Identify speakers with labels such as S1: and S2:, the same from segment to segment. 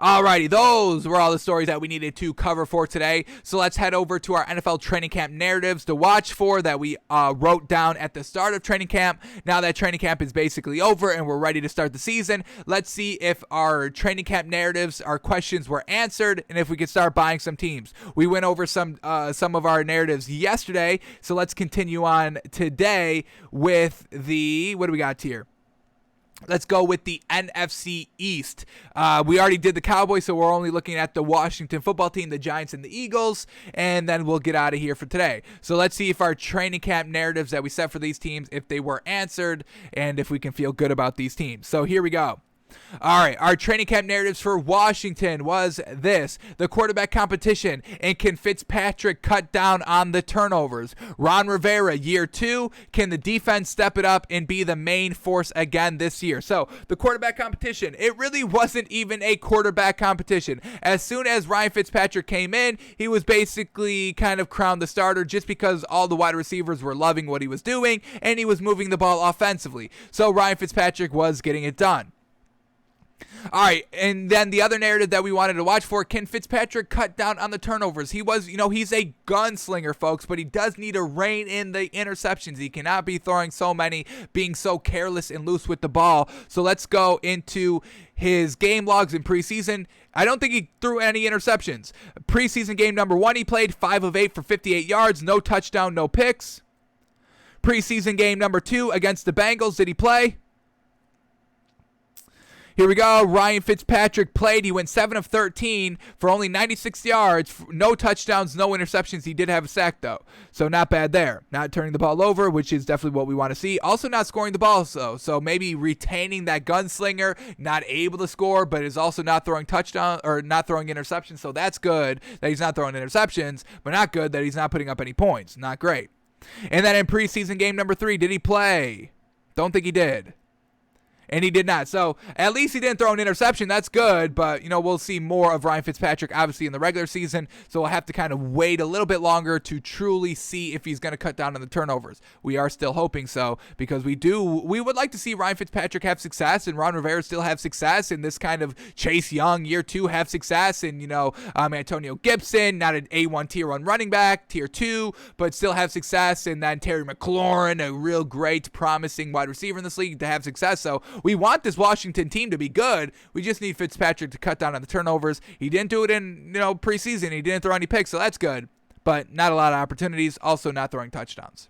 S1: Alrighty, those were all the stories that we needed to cover for today. So let's head over to our NFL training camp narratives to watch for that we wrote down at the start of training camp. Now that training camp is basically over and we're ready to start the season, let's see if our training camp narratives, our questions were answered, and if we could start buying some teams. We went over some of our narratives yesterday, so let's continue on today with what do we got here? Let's go with the NFC East. We already did the Cowboys, so we're only looking at the Washington football team, the Giants, and the Eagles, and then we'll get out of here for today. So let's see if our training camp narratives that we set for these teams, if they were answered, and if we can feel good about these teams. So here we go. All right, our training camp narratives for Washington was this: the quarterback competition, and can Fitzpatrick cut down on the turnovers? Ron Rivera, year 2, can the defense step it up and be the main force again this year? So the quarterback competition, it really wasn't even a quarterback competition. As soon as Ryan Fitzpatrick came in, he was basically kind of crowned the starter just because all the wide receivers were loving what he was doing and he was moving the ball offensively. So Ryan Fitzpatrick was getting it done. All right, and then the other narrative that we wanted to watch for: can Fitzpatrick cut down on the turnovers? He's a gunslinger, folks, but he does need to rein in the interceptions. He cannot be throwing so many, being so careless and loose with the ball. So let's go into his game logs in preseason. I don't think he threw any interceptions. Preseason game number 1, he played 5 of 8 for 58 yards, no touchdown, no picks. Preseason game number 2 against the Bengals, did he play? Here we go. Ryan Fitzpatrick played. He went 7 of 13 for only 96 yards. No touchdowns, no interceptions. He did have a sack, though. So not bad there. Not turning the ball over, which is definitely what we want to see. Also not scoring the ball, though. So maybe retaining that gunslinger, not able to score, but is also not throwing touchdown or not throwing interceptions. So that's good that he's not throwing interceptions, but not good that he's not putting up any points. Not great. And then in preseason game number 3, did he play? Don't think he did. And he did not. So at least he didn't throw an interception. That's good. But, we'll see more of Ryan Fitzpatrick, obviously, in the regular season. So we'll have to kind of wait a little bit longer to truly see if he's going to cut down on the turnovers. We are still hoping so, because we would like to see Ryan Fitzpatrick have success and Ron Rivera still have success, and this kind of Chase Young, year 2, have success. And, Antonio Gibson, not an A1 tier 1 running back, tier 2, but still have success. And then Terry McLaurin, a real great, promising wide receiver in this league, to have success. So we want this Washington team to be good. We just need Fitzpatrick to cut down on the turnovers. He didn't do it in, preseason. He didn't throw any picks, so that's good. But not a lot of opportunities. Also not throwing touchdowns.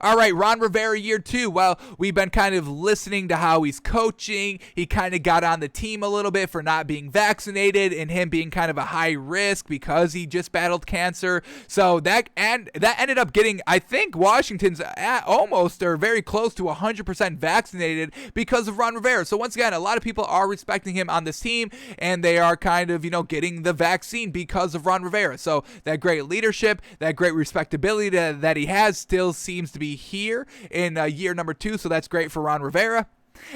S1: All right, Ron Rivera, year 2. Well, we've been kind of listening to how he's coaching. He kind of got on the team a little bit for not being vaccinated and him being kind of a high risk because he just battled cancer. So that ended up getting, I think, Washington's almost or very close to 100% vaccinated because of Ron Rivera. So once again, a lot of people are respecting him on this team, and they are kind of, getting the vaccine because of Ron Rivera. So that great leadership, that great respectability that he has still seems to be here in year number 2, so that's great for Ron Rivera.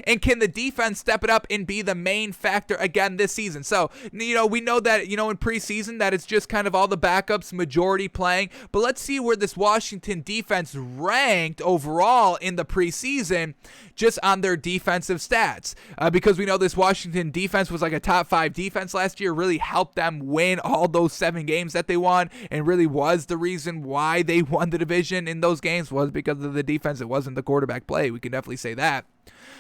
S1: And can the defense step it up and be the main factor again this season? So, we know that, in preseason that it's just kind of all the backups, majority playing. But let's see where this Washington defense ranked overall in the preseason just on their defensive stats. Because we know this Washington defense was like a top 5 defense last year, really helped them win all those 7 games that they won, and really was the reason why they won the division in those games was because of the defense. It wasn't the quarterback play. We can definitely say that.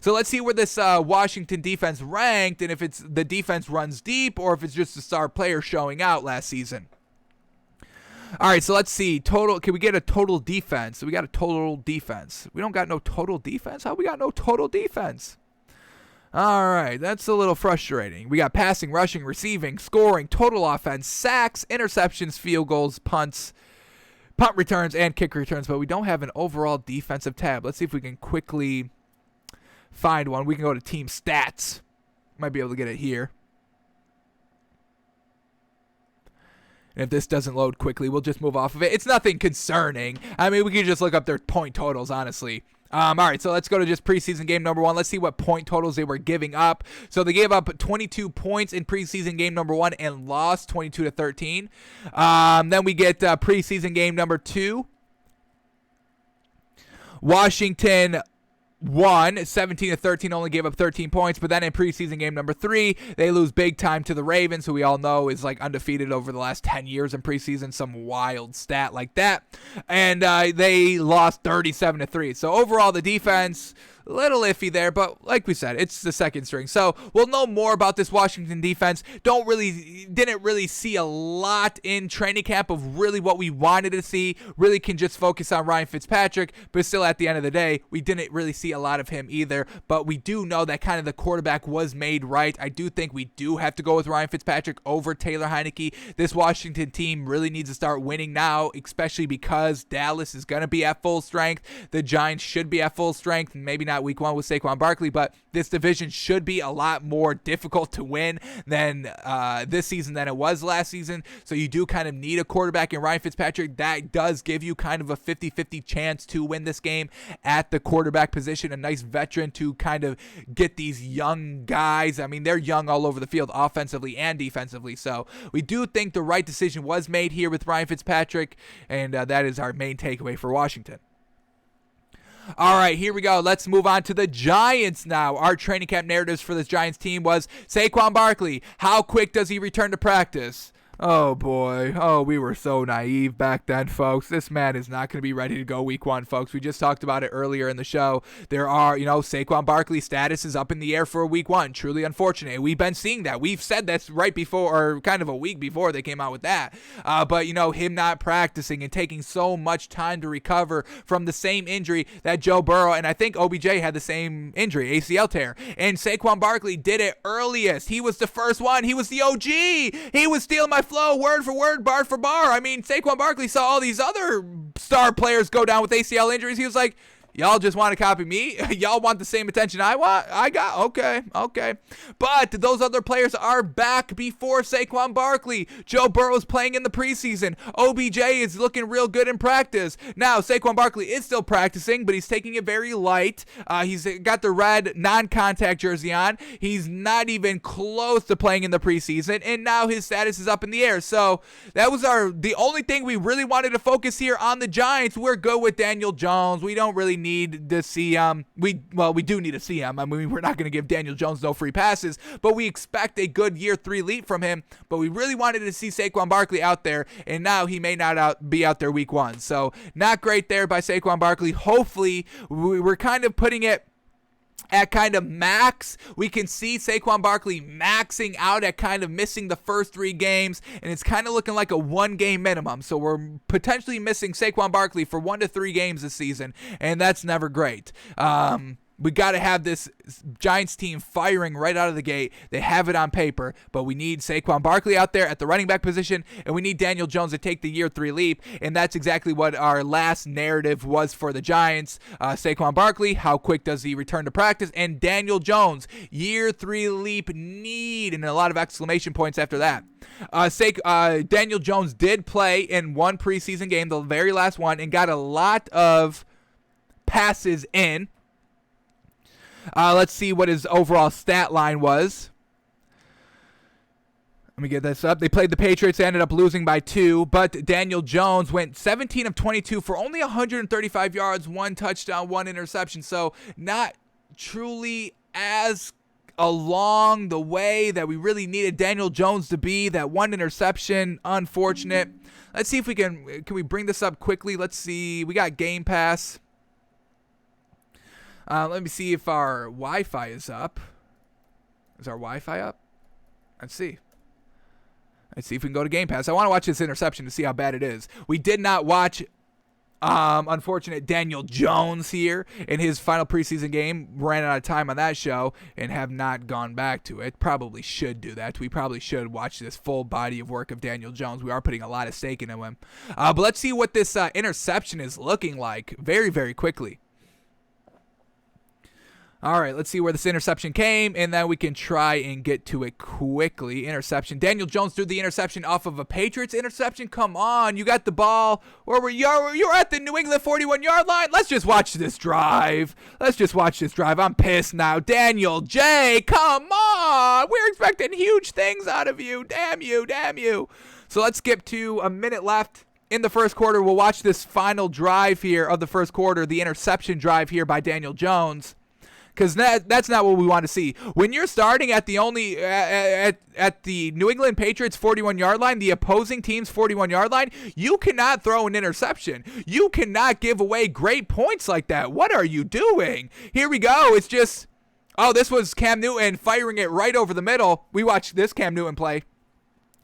S1: So let's see where this Washington defense ranked, and if it's the defense runs deep or if it's just a star player showing out last season. All right, so let's see. Total. Can we get a total defense? So we got a total defense. We don't got no total defense? How we got no total defense? All right, that's a little frustrating. We got passing, rushing, receiving, scoring, total offense, sacks, interceptions, field goals, punts, punt returns, and kick returns, but we don't have an overall defensive tab. Let's see if we can quickly find one. We can go to team stats. Might be able to get it here. And if this doesn't load quickly, we'll just move off of it. It's nothing concerning. I mean, we can just look up their point totals, honestly. All right, so let's go to just preseason game number 1. Let's see what point totals they were giving up. So they gave up 22 points in preseason game number 1 and lost 22-13. Then we get preseason game number 2. Washington won 17-13, only gave up 13 points, but then in preseason game number 3, they lose big time to the Ravens, who we all know is like undefeated over the last 10 years in preseason, some wild stat like that, and they lost 37-3. So overall, the defense, a little iffy there, but like we said, it's the second string. So we'll know more about this Washington defense. Didn't really see a lot in training camp of really what we wanted to see. Really can just focus on Ryan Fitzpatrick, but still at the end of the day, we didn't really see a lot of him either. But we do know that kind of the quarterback was made right. I do think we do have to go with Ryan Fitzpatrick over Taylor Heineke. This Washington team really needs to start winning now, especially because Dallas is going to be at full strength. The Giants should be at full strength, maybe not week 1 with Saquon Barkley, but this division should be a lot more difficult to win than this season than it was last season. So you do kind of need a quarterback in Ryan Fitzpatrick. That does give you kind of a 50-50 chance to win this game at the quarterback position. A nice veteran to kind of get these young guys. I mean, they're young all over the field offensively and defensively. So we do think the right decision was made here with Ryan Fitzpatrick, and that is our main takeaway for Washington. All right, here we go. Let's move on to the Giants now. Our training camp narratives for this Giants team was Saquon Barkley. How quick does he return to practice? Oh, boy. Oh, we were so naive back then, folks. This man is not going to be ready to go week 1, folks. We just talked about it earlier in the show. There are, Saquon Barkley's status is up in the air for week 1. Truly unfortunate. We've been seeing that. We've said that's right before, or kind of a week before they came out with that. But, him not practicing and taking so much time to recover from the same injury that Joe Burrow, and I think OBJ had the same injury, ACL tear. And Saquon Barkley did it earliest. He was the first one. He was the OG. He was stealing my flow word for word, bar for bar. I mean, Saquon Barkley saw all these other star players go down with ACL injuries. He was like, y'all just want to copy me? Y'all want the same attention I got? Okay. But those other players are back before Saquon Barkley. Joe Burrow's playing in the preseason. OBJ is looking real good in practice. Now, Saquon Barkley is still practicing, but he's taking it very light. He's got the red non-contact jersey on. He's not even close to playing in the preseason, and now his status is up in the air. So that was the only thing we really wanted to focus here on the Giants. We're good with Daniel Jones. We don't really need to see we do need to see him. I mean, we're not going to give Daniel Jones no free passes, but we expect a good year 3 leap from him. But we really wanted to see Saquon Barkley out there, and now he may not be out there week 1. So not great there by Saquon Barkley. Hopefully, we're kind of putting it at kind of max. We can see Saquon Barkley maxing out at kind of missing the first 3 games, and it's kind of looking like a 1-game minimum. So we're potentially missing Saquon Barkley for 1 to 3 games this season, and that's never great. We got to have this Giants team firing right out of the gate. They have it on paper, but we need Saquon Barkley out there at the running back position, and we need Daniel Jones to take the year 3 leap, and that's exactly what our last narrative was for the Giants. Saquon Barkley, how quick does he return to practice? And Daniel Jones, year 3 leap need, and a lot of exclamation points after that. Daniel Jones did play in 1 preseason game, the very last one, and got a lot of passes in. Let's see what his overall stat line was. Let me get this up. They played the Patriots, ended up losing by 2, but Daniel Jones went 17 of 22 for only 135 yards, 1 touchdown, 1 interception. So not truly as along the way that we really needed Daniel Jones to be. That 1 interception, unfortunate. Let's see if we can we bring this up quickly? Let's see. We got Game Pass. Let me see if our Wi-Fi is up. Is our Wi-Fi up? Let's see. Let's see if we can go to Game Pass. I want to watch this interception to see how bad it is. We did not watch unfortunate Daniel Jones here in his final preseason game. Ran out of time on that show and have not gone back to it. Probably should do that. We probably should watch this full body of work of Daniel Jones. We are putting a lot of stake into him. But let's see what this interception is looking like very, very quickly. All right, let's see where this interception came, and then we can try and get to it quickly. Interception. Daniel Jones threw the interception off of a Patriots interception. Come on, you got the ball. You're at the New England 41-yard line. Let's just watch this drive. I'm pissed now. Daniel J., come on. We're expecting huge things out of you. Damn you. So let's skip to a minute left in the first quarter. We'll watch this final drive here of the first quarter, the interception drive here by Daniel Jones. Because that's not what we want to see. When you're starting at the at the New England Patriots 41-yard line, the opposing team's 41-yard line, you cannot throw an interception. You cannot give away great points like that. What are you doing? Here we go. It's just, oh, this was Cam Newton firing it right over the middle. We watched this Cam Newton play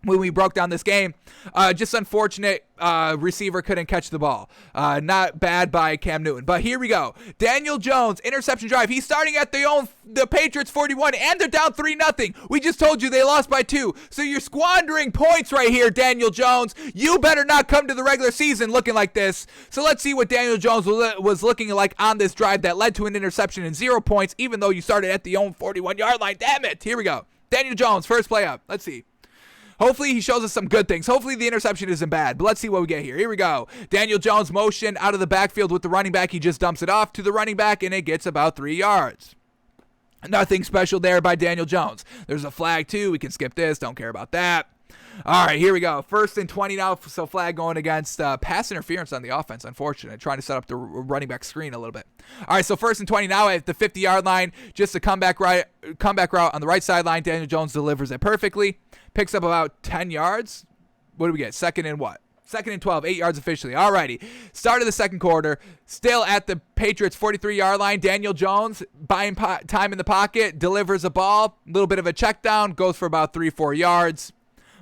S1: when we broke down this game. Just unfortunate receiver couldn't catch the ball. Not bad by Cam Newton. But here we go. Daniel Jones, interception drive. He's starting at the Patriots 41, and they're down 3-0. We just told you they lost by 2. So you're squandering points right here, Daniel Jones. You better not come to the regular season looking like this. So let's see what Daniel Jones was looking like on this drive that led to an interception and 0 points, even though you started at the own 41-yard line. Damn it. Here we go. Daniel Jones, first play up. Let's see. Hopefully he shows us some good things. Hopefully the interception isn't bad. But let's see what we get here. Here we go. Daniel Jones motion out of the backfield with the running back. He just dumps it off to the running back, and it gets about 3 yards. Nothing special there by Daniel Jones. There's a flag too. We can skip this. Don't care about that. All right, here we go. 1st and 20 now, so flag going against pass interference on the offense. Unfortunate. Trying to set up the running back screen a little bit. All right, so 1st and 20 now at the 50-yard line. Just a comeback route on the right sideline. Daniel Jones delivers it perfectly. Picks up about 10 yards. What do we get? 2nd and what? 2nd and 12, 8 yards officially. All righty. Start of the second quarter. Still at the Patriots 43-yard line. Daniel Jones, buying time in the pocket, delivers a ball. A little bit of a check down. Goes for about 3-4 yards.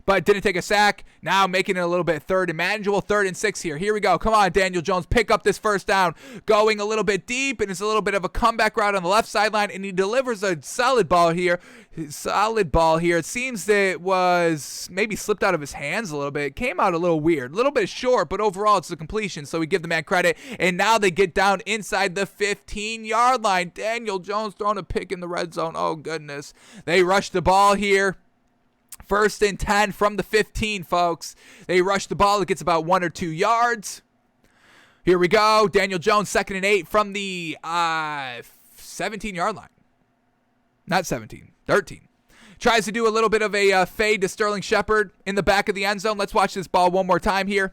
S1: But didn't take a sack. Now making it a little bit third and manageable. 3rd and 6 here. Here we go. Come on, Daniel Jones. Pick up this first down. Going a little bit deep, and it's a little bit of a comeback route on the left sideline, and he delivers a solid ball here. It seems that it was maybe slipped out of his hands a little bit. It came out a little weird. A little bit short, but overall it's a completion, so we give the man credit. And now they get down inside the 15-yard line. Daniel Jones throwing a pick in the red zone. Oh, goodness. They rush the ball here. 1st and 10 from the 15, folks. They rush the ball. It gets about 1 or 2 yards. Here we go. Daniel Jones, 2nd and 8 from the 17-yard line. Not 17, 13. Tries to do a little bit of a fade to Sterling Shepard in the back of the end zone. Let's watch this ball one more time here.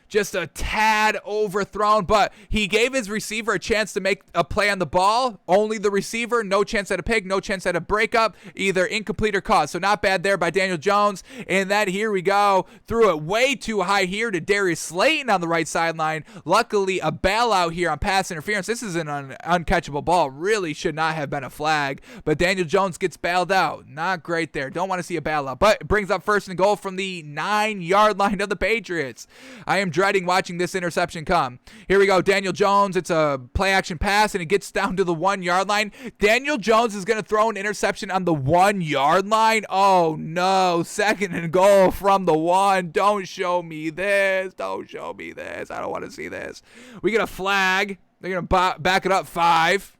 S1: Just a tad overthrown, but he gave his receiver a chance to make a play on the ball. Only the receiver, no chance at a pick, no chance at a breakup, either incomplete or caught. So not bad there by Daniel Jones. And then here we go. Threw it way too high here to Darius Slayton on the right sideline. Luckily, a bailout here on pass interference. This is an uncatchable ball. Really should not have been a flag, but Daniel Jones gets bailed out. Not great there. Don't want to see a bailout, but it brings up 1st and goal from the 9-yard line of the Patriots. I am dreading watching this interception come. Here we go. Daniel Jones. It's a play action pass, and it gets down to the 1-yard line. Daniel Jones is going to throw an interception on the 1-yard line. Oh, no. 2nd and goal from the 1. Don't show me this. Don't show me this. I don't want to see this. We get a flag. They're going to back it up 5.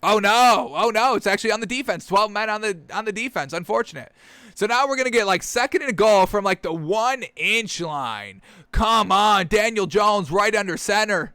S1: Oh, no. Oh, no. It's actually on the defense. 12 men on the defense. Unfortunate. So now we're going to get like 2nd and goal from like the 1-inch line. Come on, Daniel Jones right under center.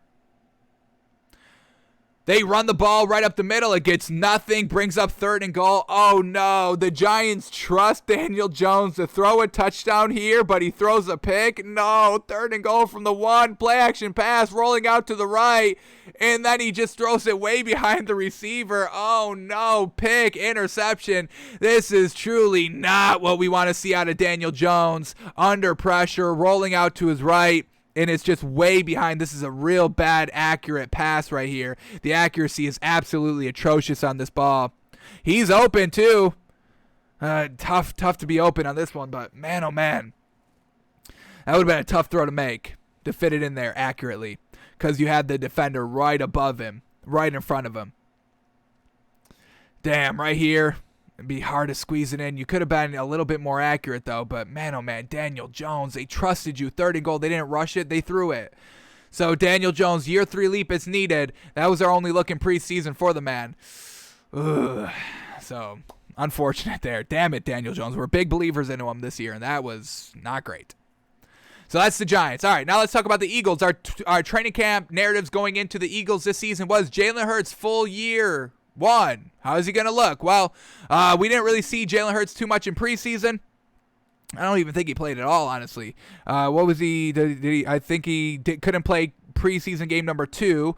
S1: They run the ball right up the middle. It gets nothing. Brings up 3rd and goal. Oh, no. The Giants trust Daniel Jones to throw a touchdown here, but he throws a pick. No. 3rd and goal from the 1. Play action pass rolling out to the right. And then he just throws it way behind the receiver. Oh, no. Pick. Interception. This is truly not what we want to see out of Daniel Jones. Under pressure. Rolling out to his right. And it's just way behind. This is a real bad accurate pass right here. The accuracy is absolutely atrocious on this ball. He's open too. Tough to be open on this one, but man, oh man. That would have been a tough throw to make, to fit it in there accurately, because you had the defender right above him, right in front of him. Damn, right here. It'd be hard to squeeze it in. You could have been a little bit more accurate, though. But, man, oh, man, Daniel Jones, they trusted you. 3rd and goal. They didn't rush it. They threw it. So, Daniel Jones, year 3 leap is needed. That was our only look in preseason for the man. Ugh. So, unfortunate there. Damn it, Daniel Jones. We're big believers into him this year, and that was not great. So that's the Giants. All right, now let's talk about the Eagles. Our training camp narratives going into the Eagles this season was Jalen Hurts full year 1. How is he going to look? Well, we didn't really see Jalen Hurts too much in preseason. I don't even think he played at all, honestly. What was he? Did he? I think he couldn't play preseason game number 2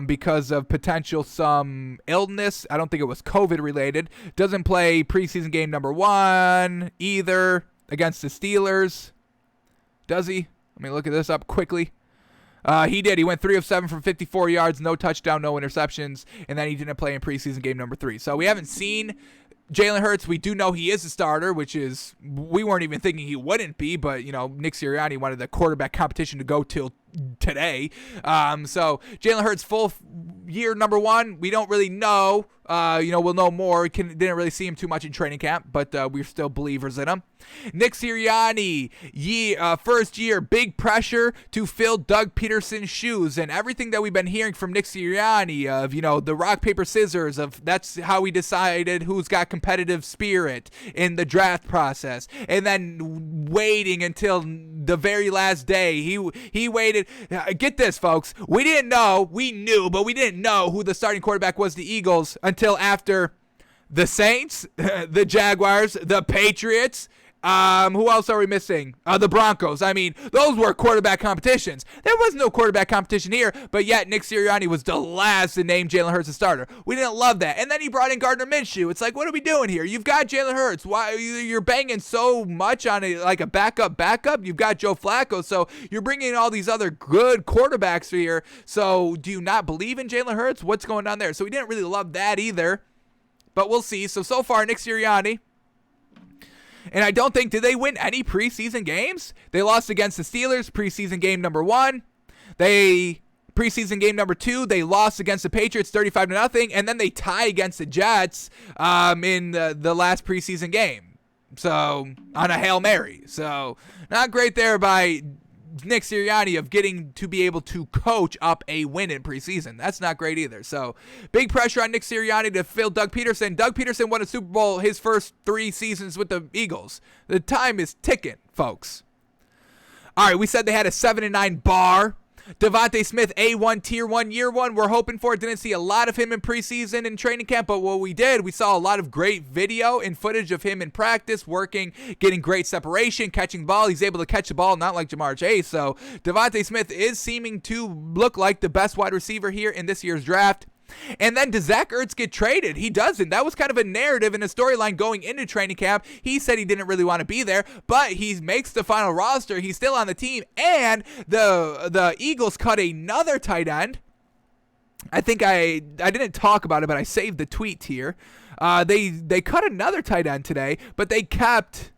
S1: because of potential some illness. I don't think it was COVID related. Doesn't play preseason game number 1 either against the Steelers. Does he? Let me look at this up quickly. He did. He went 3 of 7 from 54 yards, no touchdown, no interceptions, and then he didn't play in preseason game number 3. So we haven't seen Jalen Hurts. We do know he is a starter, which is, we weren't even thinking he wouldn't be, but, Nick Sirianni wanted the quarterback competition to go till today. So Jalen Hurts full year number 1, we don't really know. We'll know more. We didn't really see him too much in training camp, but we're still believers in him. Nick Sirianni, first year, big pressure to fill Doug Peterson's shoes, and everything that we've been hearing from Nick Sirianni of, the rock, paper, scissors, of that's how we decided who's got competitive spirit in the draft process, and then waiting until the very last day. He waited. Get this, folks. We knew, but we didn't know who the starting quarterback was, the Eagles, until after the Saints, the Jaguars, the Patriots. Who else are we missing? The Broncos. I mean, those were quarterback competitions. There was no quarterback competition here, but yet Nick Sirianni was the last to name Jalen Hurts a starter. We didn't love that. And then he brought in Gardner Minshew. It's like, what are we doing here? You've got Jalen Hurts. Why you're banging so much on a backup? You've got Joe Flacco, so you're bringing in all these other good quarterbacks here. So do you not believe in Jalen Hurts? What's going on there? So we didn't really love that either, but we'll see. So far, Nick Sirianni. And I don't think, did they win any preseason games? They lost against the Steelers, preseason game number 1. Preseason game number 2, they lost against the Patriots 35-0, and then they tie against the Jets in the last preseason game. So, on a Hail Mary. So, not great there by Nick Sirianni of getting to be able to coach up a win in preseason. That's not great either. So big pressure on Nick Sirianni to fill Doug Peterson. Doug Peterson won a Super Bowl his first 3 seasons with the Eagles. The time is ticking, folks. All right, we said they had a 7-9 bar. Devontae Smith, A1, Tier 1, Year 1. We're hoping for it. Didn't see a lot of him in preseason and training camp, but what we did, we saw a lot of great video and footage of him in practice, working, getting great separation, catching the ball. He's able to catch the ball, not like Jamar Chase. So Devontae Smith is seeming to look like the best wide receiver here in this year's draft. And then does Zach Ertz get traded? He doesn't. That was kind of a narrative and a storyline going into training camp. He said he didn't really want to be there, but he makes the final roster. He's still on the team, and the Eagles cut another tight end. I think I didn't talk about it, but I saved the tweet here. They cut another tight end today, but they kept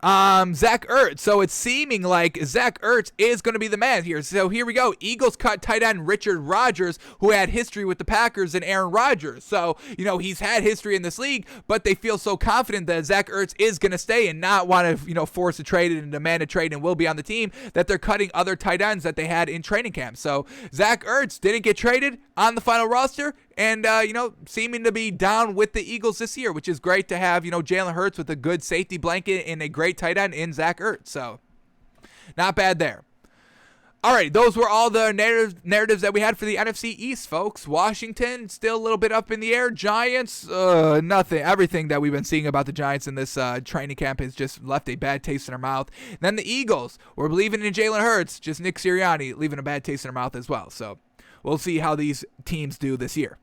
S1: Zach Ertz. So it's seeming like Zach Ertz is going to be the man here. So here we go. Eagles cut tight end Richard Rodgers, who had history with the Packers and Aaron Rodgers. So, he's had history in this league, but they feel so confident that Zach Ertz is going to stay and not want to, force a trade and demand a trade and will be on the team, that they're cutting other tight ends that they had in training camp. So Zach Ertz didn't get traded on the final roster, and, seeming to be down with the Eagles this year, which is great to have, Jalen Hurts with a good safety blanket and a great tight end in Zach Ertz. So, not bad there. All right, those were all the narratives that we had for the NFC East, folks. Washington, still a little bit up in the air. Giants, nothing. Everything that we've been seeing about the Giants in this training camp has just left a bad taste in our mouth. Then the Eagles, we're believing in Jalen Hurts, just Nick Sirianni leaving a bad taste in our mouth as well. So, we'll see how these teams do this year.